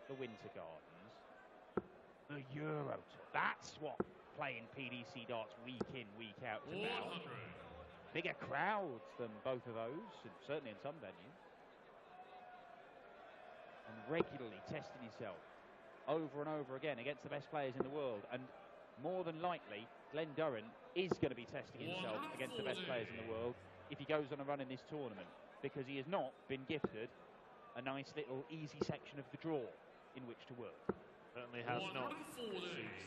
the Winter Gardens, the Euro Tour. That's what playing PDC darts week in, week out is about. Bigger crowds than both of those, and certainly in some venues. And regularly testing yourself over and over again against the best players in the world. And more than likely, Glenn Durrant is going to be testing himself against the best players in the world if he goes on a run in this tournament, because he has not been gifted a nice little easy section of the draw in which to work. Certainly has not.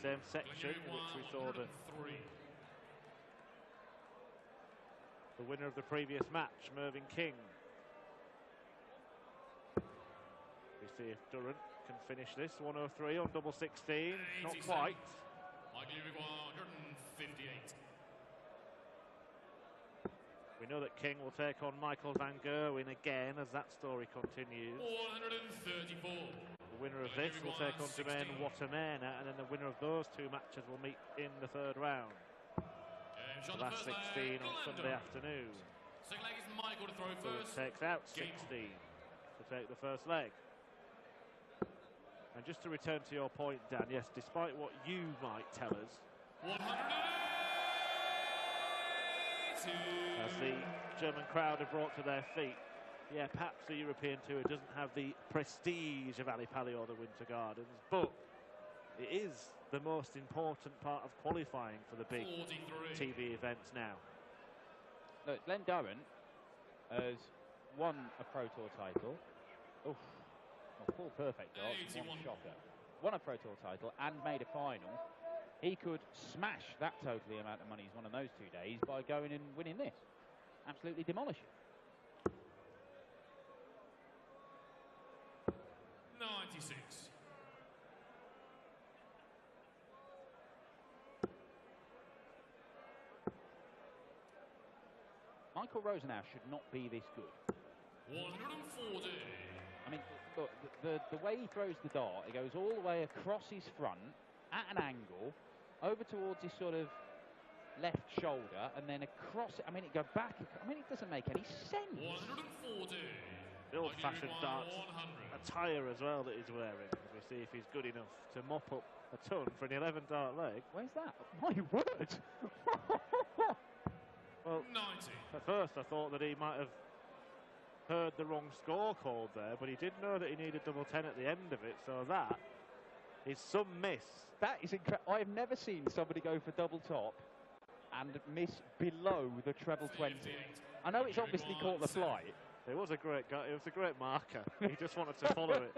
Same section in which we saw the winner of the previous match, Mervyn King. We see if Durrant can finish this. 103 on double 16. Not quite. 158. We know that King will take on Michael van Gerwen again as that story continues. 134. The winner of this will take on Jermaine Watermena, and then the winner of those two matches will meet in the third round. The last 16 on Sunday afternoon. Second leg is Michael to throw first. Takes out 16 to take the first leg. And just to return to your point, Dan, yes, despite what you might tell us, 180. as the German crowd are brought to their feet, yeah, perhaps the European Tour doesn't have the prestige of Ali Pali or the Winter Gardens, but it is the most important part of qualifying for the big 43. TV events now. Look, Glenn Durrant has won a Pro Tour title. Oof. A full perfect dart, one shocker. Won a Pro Tour title and made a final. He could smash that total amount of money he's won in those 2 days by going and winning this. Absolutely demolish it. 96. Michael Rosenauer should not be this good. 140. I mean, look, the way he throws the dart, it goes all the way across his front, at an angle, over towards his sort of left shoulder, and then across it. I mean, it goes back. I mean, it doesn't make any sense. 140. The old-fashioned darts attire as well that he's wearing. As we see if he's good enough to mop up a ton for an 11-dart leg. Where's that? My word! Well, 90. At first I thought that he might have heard the wrong score called there, but he did know that he needed double 10 at the end of it, so that is some miss. That is incredible. I've never seen somebody go for double top and miss below the treble 20. I know it's obviously caught the flight. It was a great guy. It was a great marker. He just wanted to follow it.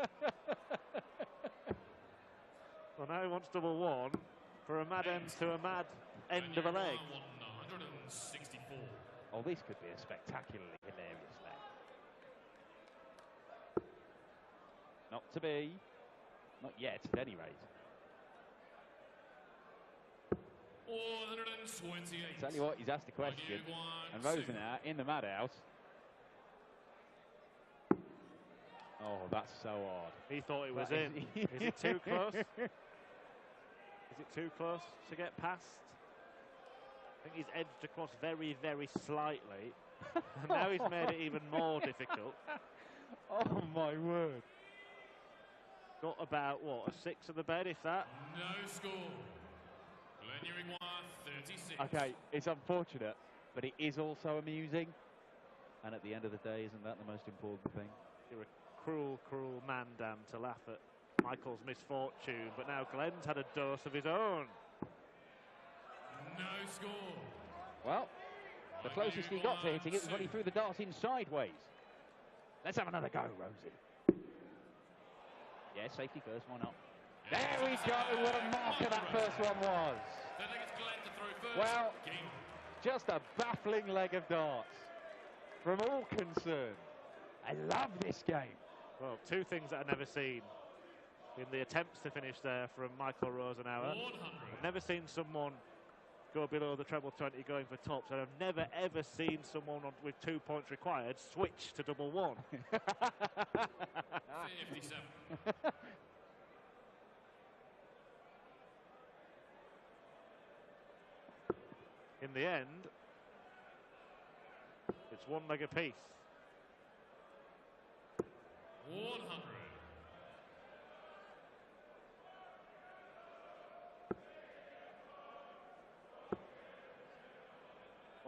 Well, now he wants double one for a mad end to a mad end of a leg. 164. Oh, this could be a spectacularly hilarious leg. Not to be. Not yet, at any rate. 128. Tell you what, he's asked a question. And Rosenauer in the madhouse. Oh, that's so odd. He thought it was in. Is it too close? Is it too close to get past? I think he's edged across very, very slightly. And now he's made it even more difficult. Oh, my word. Got about, what, a 6 of the bed, if that? No score. Glenn Durrant, 36. Okay, it's unfortunate, but it is also amusing. And at the end of the day, isn't that the most important thing? You're a cruel, cruel man, Dan, to laugh at Michael's misfortune, but now Glenn's had a dose of his own. No score. Well, the closest he got to hitting it was when he threw the dart in sideways. Let's have another go, Rosie. Yeah, safety first, why not? There we go, what a marker that first one was. I think it's Glenn to throw first. Well, just a baffling leg of darts from all concerned. I love this game. Well, two things that I've never seen in the attempts to finish there from Michael Rosenauer. 100. I've never seen someone go below the treble 20 going for tops, and I've never ever seen someone with 2 points required switch to double one. 57. In the end, it's one leg apiece. 100.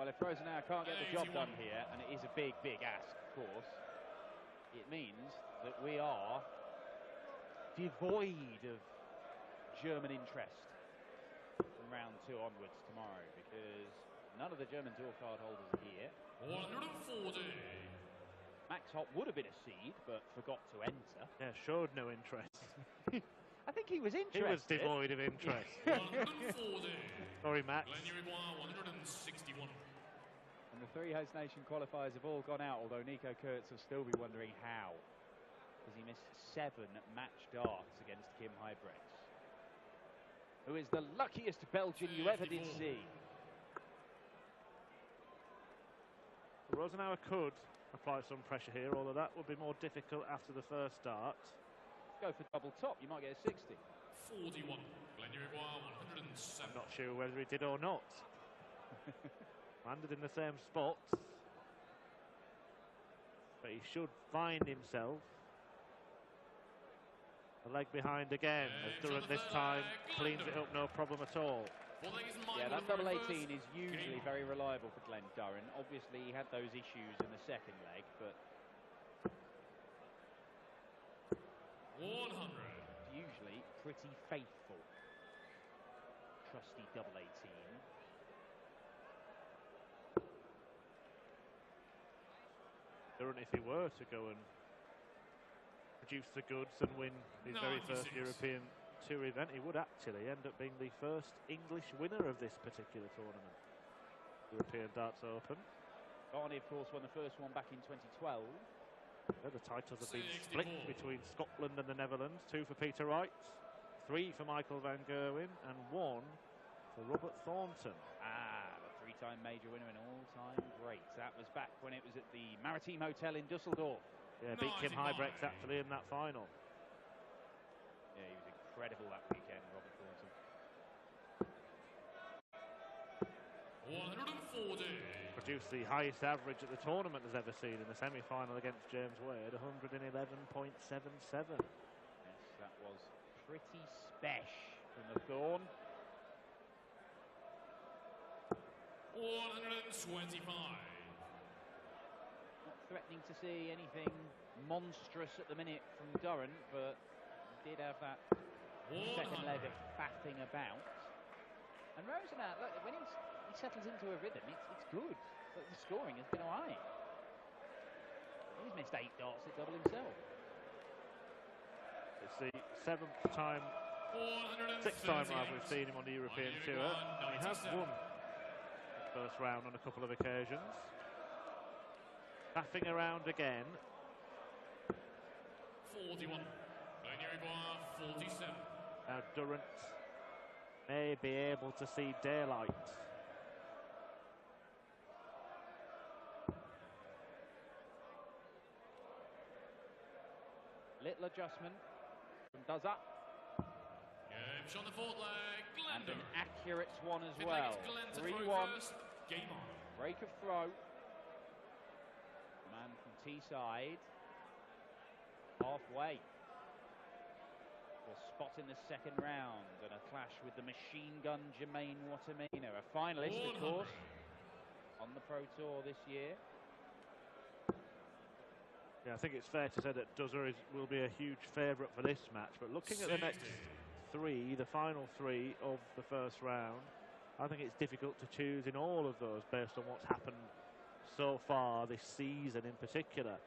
Well, if Rosenauer can't get the job done here, and it is a big, big ask, of course, it means that we are devoid of German interest from round 2 onwards tomorrow, because none of the German dual card holders are here. 140. Max Hopp would have been a seed, but forgot to enter. Yeah, showed no interest. I think he was interested. He was devoid of interest. 140. Sorry, Max. Glenn Uruguay 161. And the 3 host nation qualifiers have all gone out, although Nico Kurtz will still be wondering how, because he missed 7 match darts against Kim Huybrechts, who is the luckiest Belgian you ever did see. Rosenauer could apply some pressure here, although that would be more difficult after the first dart. Go for double top, you might get a 60. 41. Glenn Uruguay 107. I'm not sure whether he did or not. Landed in the same spot. But he should find himself. The leg behind again, as Durrant this time cleans it up, no problem at all. Yeah, that double 18 is usually very reliable for Glenn Durrant. Obviously, he had those issues in the second leg, but 100. Usually pretty faithful. Trusty double 18. Durrant, if he were to go and produce the goods and win his very first European Tour event, he would actually end up being the first English winner of this particular tournament. European Darts Open. Barney, of course, won the first one back in 2012. Yeah, the titles have been split between Scotland and the Netherlands. 2 for Peter Wright, 3 for Michael van Gerwen, and 1 for Robert Thornton. The 3-time major winner and all-time great. That was back when it was at the Maritime Hotel in Dusseldorf. Yeah, beat Kim Huybrechts actually in that final. Yeah, he was incredible that weekend, Robert Thornton. 140. Produced the highest average that the tournament has ever seen in the semi-final against James Wade, 111.77. Yes, that was pretty spesh from the Thorn. 125. Not threatening to see anything monstrous at the minute from Durrant, but did have that second leg of faffing about. And Rosenauer, look, when he settles into a rhythm, it's good. But the scoring has been all right. He's missed 8 darts at double himself. It's the 7th time, 6th time rather, we've seen him on the European Tour. And he has won the first round on a couple of occasions. Faffing around again. 41. Glenn Uruguay 47. Now Durrant may be able to see daylight. Little adjustment from Duzza. On the 4th leg, Glenn And an Durrant. accurate one as 5th leg, well. it's Glenn to 3-1. throw first. Game on. Break of throw. Man from T-side. Halfway. A spot in the second round and a clash with the machine gun Jermaine Watamino, a finalist, of course, on the Pro Tour this year. Yeah, I think it's fair to say that Duzza will be a huge favourite for this match, but looking at the next 3, the final 3 of the first round, I think it's difficult to choose in all of those based on what's happened so far this season in particular.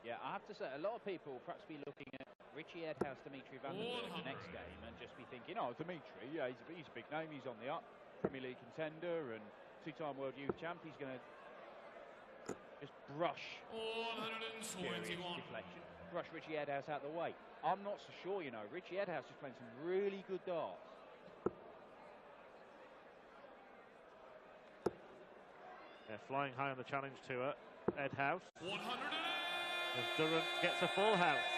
Yeah, I have to say, a lot of people will perhaps be looking at Richie Edhouse, Dimitri van den Berg the next game and just be thinking, oh, Dimitri, yeah, he's a big name, he's on the up, Premier League contender and 2-time World Youth Champ, he's going to just brush 121. deflection, brush Richie Edhouse out of the way. I'm not so sure, you know. Richie Edhouse is playing some really good darts. Yeah, flying high on the challenge tour, Edhouse. 100. As Durrant gets a full house.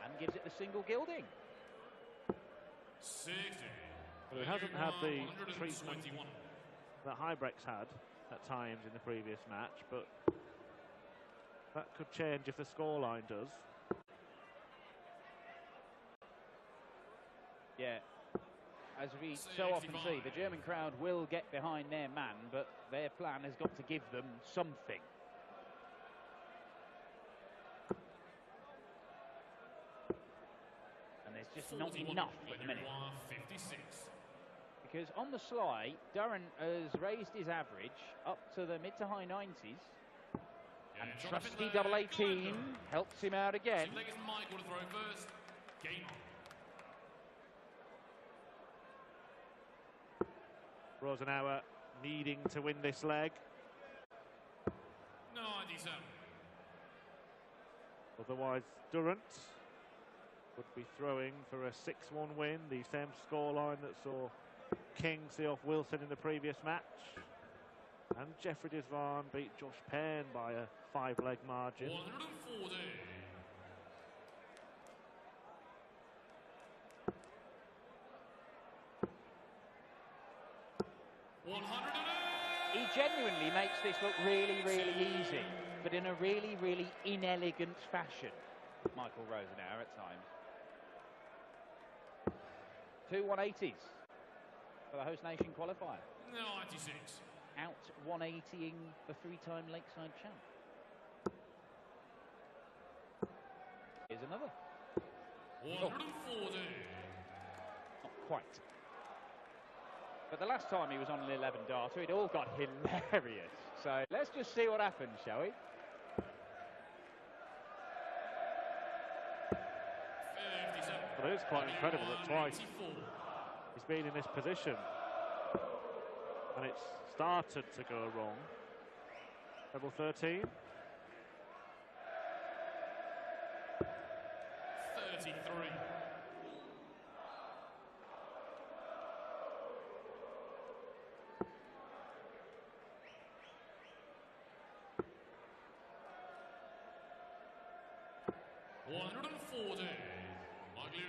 And gives it the single gilding. 60. But he hasn't had the 121. treatment that Huybrechts had at times in the previous match, but that could change if the scoreline does. Yeah. as we so often see, the German crowd will get behind their man, but their plan has got to give them something. And there's just not enough at the minute. 56. Because on the sly, Durrant has raised his average up to the mid to high 90s. And trusty double 18 helps him out again. Seems like it's Michael to throw first. Game on. Rosenauer needing to win this leg. 97. Otherwise, Durrant would be throwing for a 6-1 win, the same scoreline that saw King see off Wilson in the previous match. And Jeffrey Desvan beat Josh Payne by a 5-leg margin. 140. He genuinely makes this look really, really easy, but in a really, really inelegant fashion, Michael Rosenauer at times. 2 180s for the host nation qualifier. 96. Out 180ing the 3-time Lakeside champ. Here's another. 140. Not quite. But the last time he was on an 11 darter, it all got hilarious. So let's just see what happens, shall we? 57. Well, it is quite incredible that twice 84. he's been in this position. And it's started to go wrong. Level 13. 33.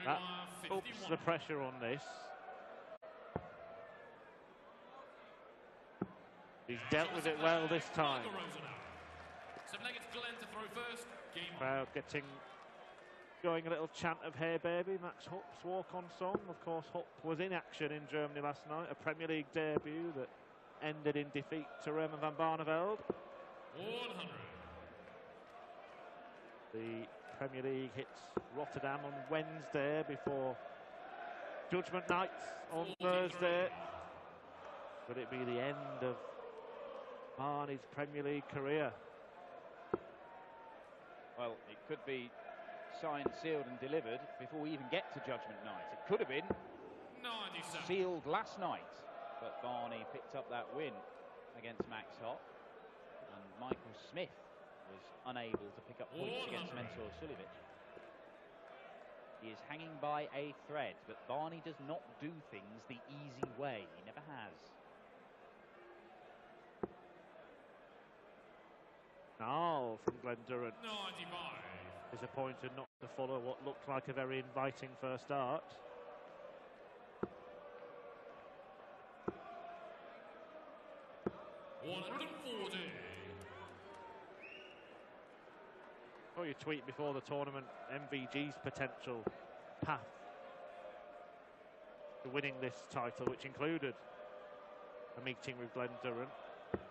That ups the pressure on this. He's dealt with it well this time. Crowd going a little chant of "Hey Baby," Max Hupp's walk-on song. Of course, Hupp was in action in Germany last night, a Premier League debut that ended in defeat to Roman van Barneveld. 100. The Premier League hits Rotterdam on Wednesday before Judgment Night on Thursday. Could it be the end of Barney's Premier League career? Well, it could be signed, sealed and delivered before we even get to Judgment Night. It could have been 97. sealed last night, but Barney picked up that win against Max Hopp, and Michael Smith was unable to pick up points against Mentor Sulivic. He is hanging by a thread, but Barney does not do things the easy way. He never has. Now from Glenn Durrant. 95. Disappointed not to follow what looked like a very inviting first start. Oh, you tweet before the tournament MVG's potential path to winning this title, which included a meeting with Glenn Durrant.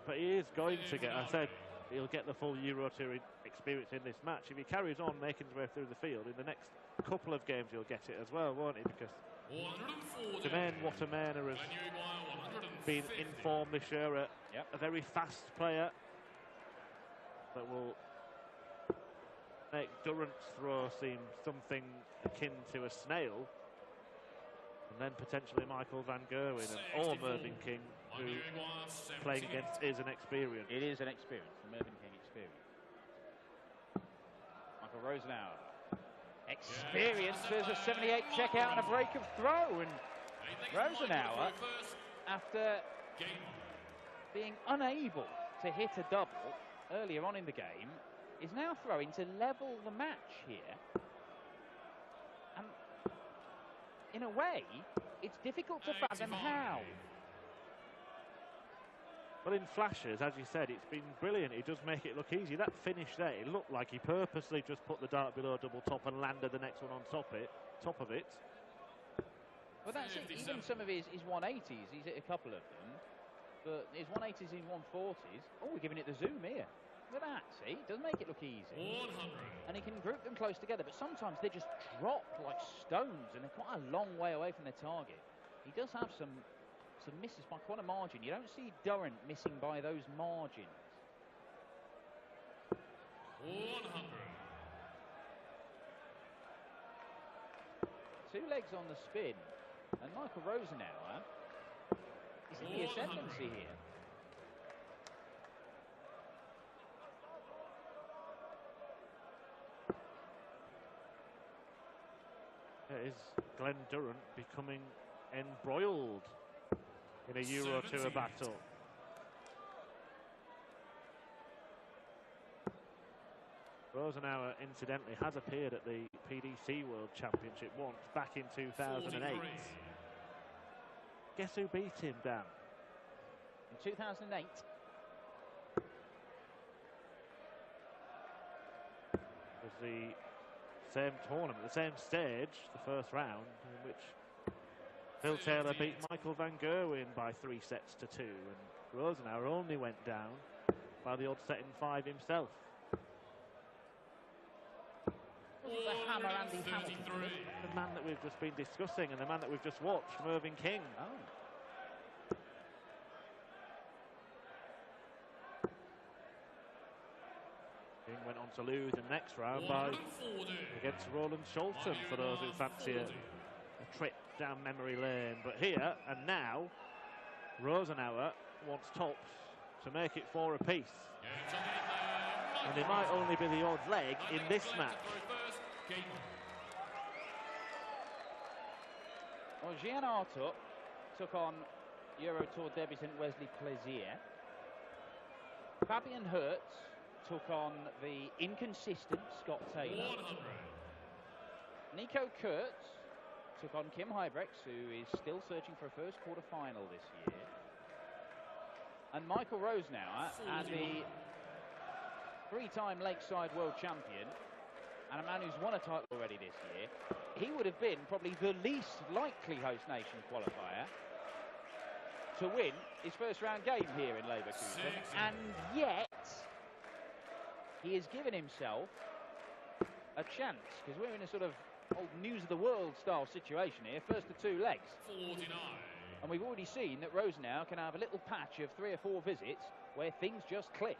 But he is going to get, I said, he'll get the full Euro Tour experience in this match. If he carries on making his way through the field, in the next couple of games he'll get it as well, won't he? Because Jermaine Watermana has been in form this year, a very fast player that will make Durrant's throw seem something akin to a snail. And then potentially Michael Van Gerwen or Mervyn King, who playing against is an experience. It is an experience, the Mervyn King experience. Michael Rosenauer. Experience, there's a 78 check out and a break of throw. And Rosenauer, after being unable to hit a double earlier on in the game, is now throwing to level the match here. And in a way, it's difficult to fathom how. Well, in flashes, as you said, it's been brilliant. He does make it look easy. That finish there, it looked like he purposely just put the dart below double top and landed the next one on top of it. Well, that's it. Even some of his 180s, he's hit a couple of them. But his 180s and 140s, oh, we're giving it the zoom here. Look at that, see? It does make it look easy. 100. And he can group them close together, but sometimes they just drop like stones and they're quite a long way away from their target. He does have some misses by quite a margin. You don't see Durrant missing by those margins. 100. 2 legs on the spin. And Michael Rosenauer is in the ascendancy here. Is Glenn Durrant becoming embroiled in a Euro Tour battle? Rosenauer, incidentally, has appeared at the PDC World Championship once, back in 2008. 43. Guess who beat him, Dan? In 2008, It was the same tournament, the same stage, the first round, in which Phil Taylor beat Michael van Gerwen by 3 sets to 2, and Rosenauer only went down by the odd set in 5 himself. wasn't the hammer Andy Hamilton? The man that we've just been discussing and the man that we've just watched, Mervyn King. Oh. King went on to lose the next round against Roland Sholton, for those who fancy a trip down memory lane. But here and now, Rosenauer wants tops to make it 4 apiece. And it might only be the odd leg in this match. Well, Gian Artuk took on Euro Tour debutant Wesley Plaisir. Fabian Hertz took on the inconsistent Scott Taylor. 100. Nico Kurtz took on Kim Huybrechts, who is still searching for a first quarter final this year. And Michael Rosenauer, and the 3-time Lakeside World Champion, and a man who's won a title already this year, he would have been probably the least likely host nation qualifier to win his first round game here in Leverkusen. And yet, he has given himself a chance, because we're in a sort of old news of the world style situation here. First to 2 legs. 49. And we've already seen that Rosenauer can have a little patch of 3 or 4 visits where things just click.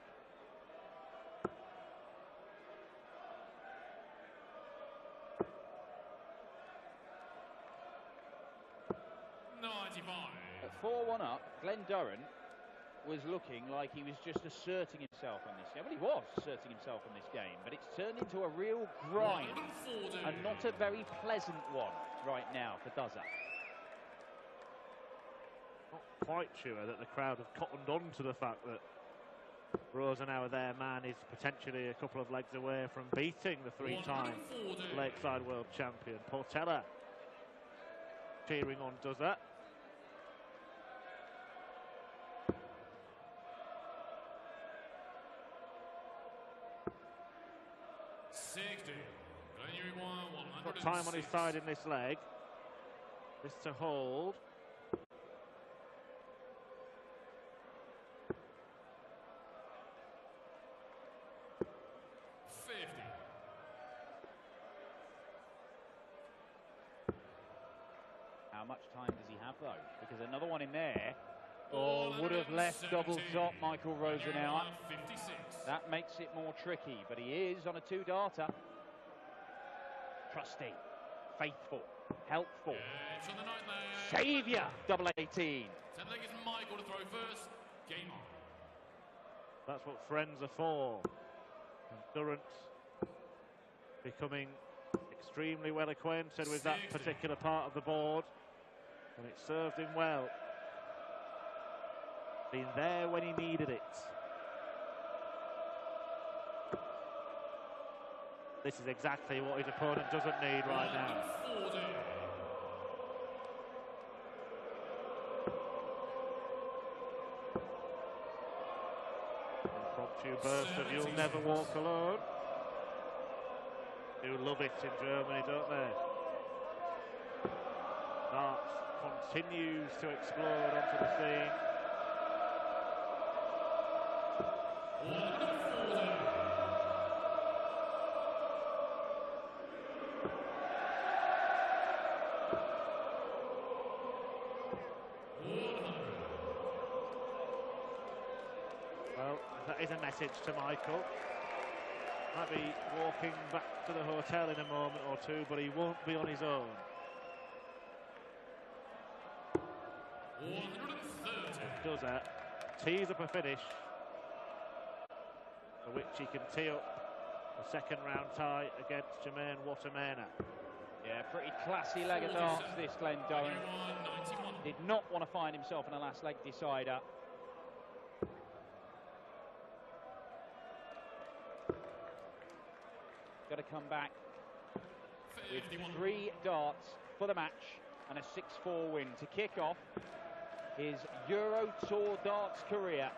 At 4-1 up, Glenn Durrant was looking like he was just asserting himself on this game. Well, he was asserting himself on this game, but it's turned into a real grind and not a very pleasant one right now for Durrant. Not quite sure that the crowd have cottoned on to the fact that Rosenauer, their man, is potentially a couple of legs away from beating the 3-time Lakeside World Champion. Portela cheering on Durrant. Got time on his side in this leg. This to hold. How much time does he have, though? Because another one in there, would have left double top Michael Rosenauer. That makes it more tricky, but he is on a 2-darter. Trusty, faithful, helpful, saviour, double 18. 10 leg is Michael to throw first. Game on. That's what friends are for. And Durrant becoming extremely well acquainted with that particular part of the board, and it served him well. Been there when he needed it. This is exactly what his opponent doesn't need right now. Impromptu burst of You'll Never Walk Alone. Do love it in Germany, don't they? Darts continues to explode onto the scene. Well, that is a message to Michael. Might be walking back to the hotel in a moment or two, but he won't be on his own. 130. Does that tease up a finish for which he can tee up the second round tie against Jermaine Watermena. Yeah, pretty classy leg of darts this, Glenn Durrant. 91. Did not want to find himself in a last leg decider. Got to come back with 51. 3 darts for the match and a 6-4 win to kick off his Euro Tour darts career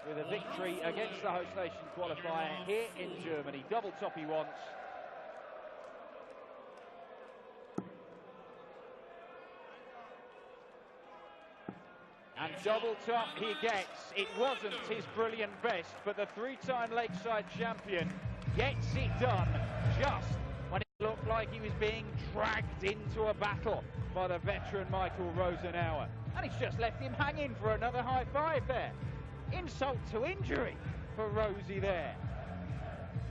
with a victory against the host nation qualifier here in Germany. Double top he wants. And double top he gets. It wasn't his brilliant best, but the 3-time Lakeside champion gets it done just when it looked like he was being dragged into a battle by the veteran Michael Rosenauer. And he's just left him hanging for another high five there. Insult to injury for Rosie there.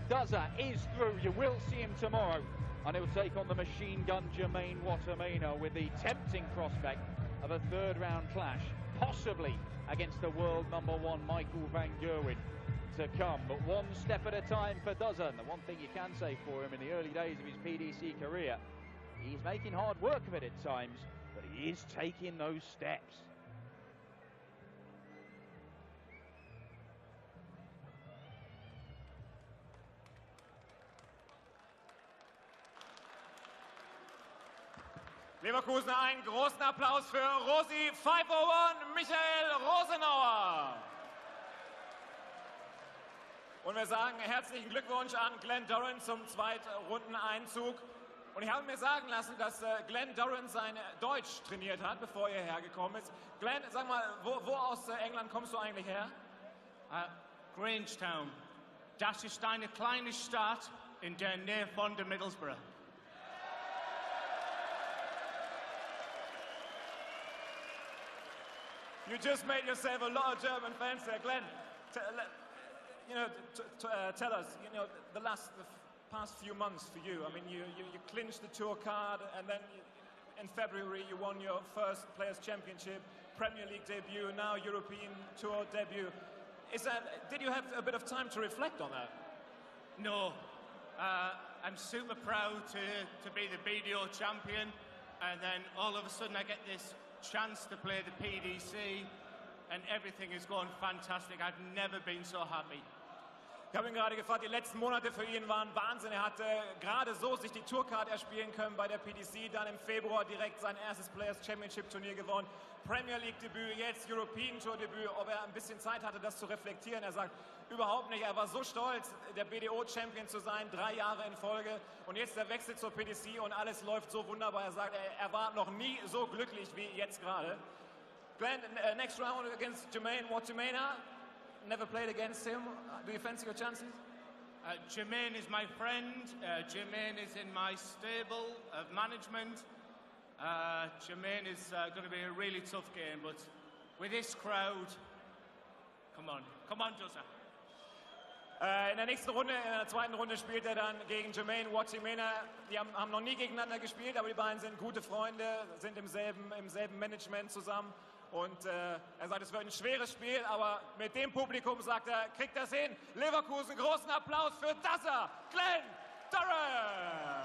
Duzza is through. You will see him tomorrow. And he'll take on the machine gun Jermaine Watermena with the tempting prospect of a 3rd round clash, possibly against the world #1 Michael van Gerwen to come. But one step at a time for Duzza. And the one thing you can say for him in the early days of his PDC career, he's making hard work of it at times, but he is taking those steps. Leverkusen, einen großen Applaus für Rosi 501, Michael Rosenauer. Und wir sagen herzlichen Glückwunsch an Glenn Durrant zum Zweitrundeneinzug. Und ich habe mir sagen lassen, dass Glenn Durrant sein Deutsch trainiert hat, bevor er hergekommen ist. Glenn, sag mal, wo aus England kommst du eigentlich her? Grangetown. Das ist eine kleine Stadt in der Nähe von der Middlesbrough. You just made yourself a lot of German fans there, Glenn. Tell us, the past few months for you. I mean, you clinched the tour card, and then in February you won your first Players' Championship, Premier League debut, now European Tour debut. Did you have a bit of time to reflect on that? No, I'm super proud to be the BDO champion, and then all of a sudden I get this chance to play the PDC, and everything is going fantastic. I've never been so happy. Ich habe ihn gerade gefragt, die letzten Monate für ihn waren Wahnsinn. Er hatte gerade so sich die Tourcard erspielen können bei der PDC, dann im Februar direkt sein erstes Players Championship Turnier gewonnen, Premier League Debüt, jetzt European Tour Debüt. Ob er ein bisschen Zeit hatte, das zu reflektieren, er sagt, überhaupt nicht. Er war so stolz, der BDO Champion zu sein, 3 Jahre in Folge, und jetzt der Wechsel zur PDC und alles läuft so wunderbar. Er sagt, er war noch nie so glücklich wie jetzt gerade. Glenn, next round against Jermaine Watermena. Never played against him. Do you fancy your chances? Jermaine is my friend. Jermaine is in my stable of management. Jermaine is going to be a really tough game, but with this crowd, come on, Duzza. In der nächsten Runde, in der zweiten Runde, spielt er dann gegen Jermaine Watermena. Die haben noch nie gegeneinander gespielt, aber die beiden sind gute Freunde, sind im selben Management zusammen. Und er sagt, es wird ein schweres Spiel, aber mit dem Publikum, sagt er, kriegt er es hin. Leverkusen, großen Applaus für Duzza, Glenn Durrant.